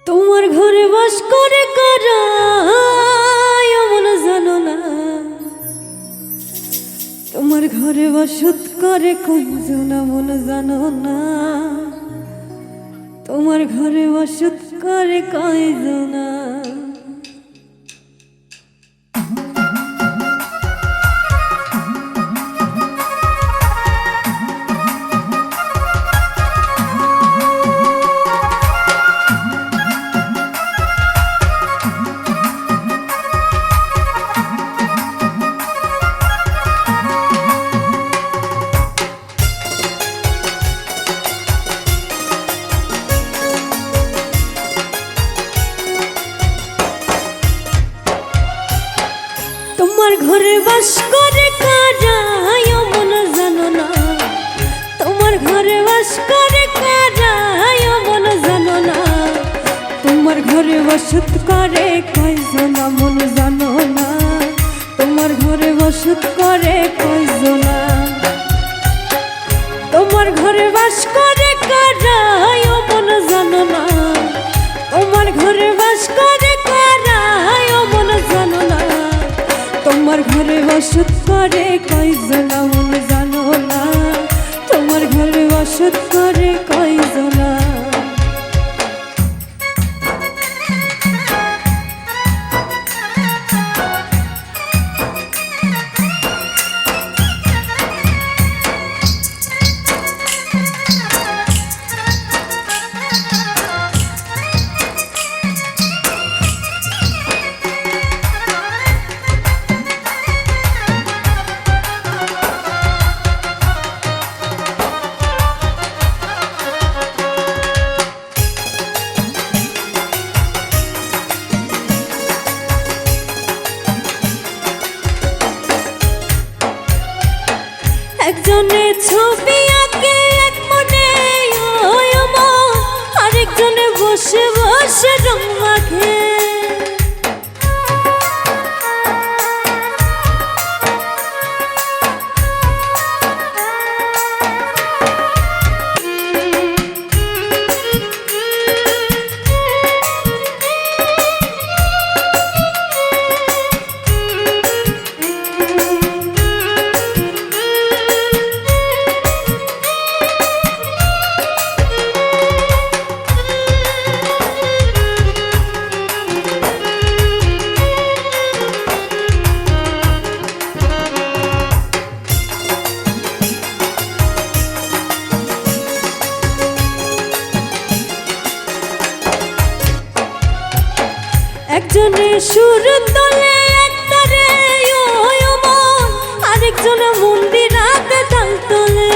তোমার ঘরে বাস করে কারা এমন জানো না, তোমার ঘরে বসত করে কয়জন মন জানো না, তোমার ঘরে বসত করে কয়জন। তোমার ঘরে বাস করে কারা মন জানো না, তোমার ঘরে বাস করে কারা মন জানো না, তোমার ঘরে বসত করে কয়জন মন জানো না, তোমার ঘরে বসত করে কয়জন, তোমার ঘরে বাস করে কারা মন জানো না, তোমার ঘরে বাস করে কারা মন জানো না, তোমার ঘরে বসত করে কয়জন মন জানো না, তোমার ঘরে বসত করে কয়জন। একজনে ছবি আঁকে এক মনে আরেকজনে বসে বসে রং মাখে, একজনে সুর তোলে একতারে মন, আরেকজনে মন্দিরাতে তাল তোলে,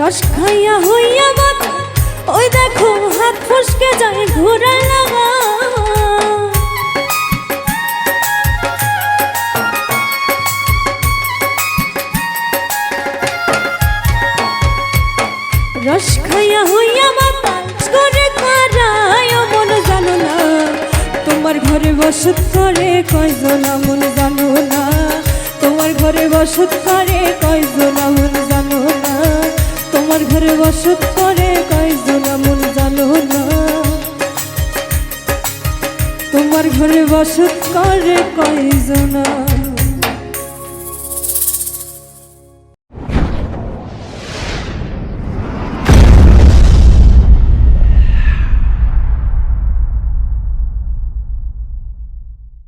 রস খাইয়া হইয়া মাথা ওই দেখো হাত ফসকে যায় ঘোড়ার লাগা, রস খাইয়া হইয়া মাথা করে কারা মন জানো না, তোমার ঘরে বসত করে কয়জন মন জানো না, তোমার ঘরে বসত করে কয়জন মন জানো না, তোমার ঘরে বসত করে কয়জন মন জানো না, তোমার ঘরে বসত করে কয়জন।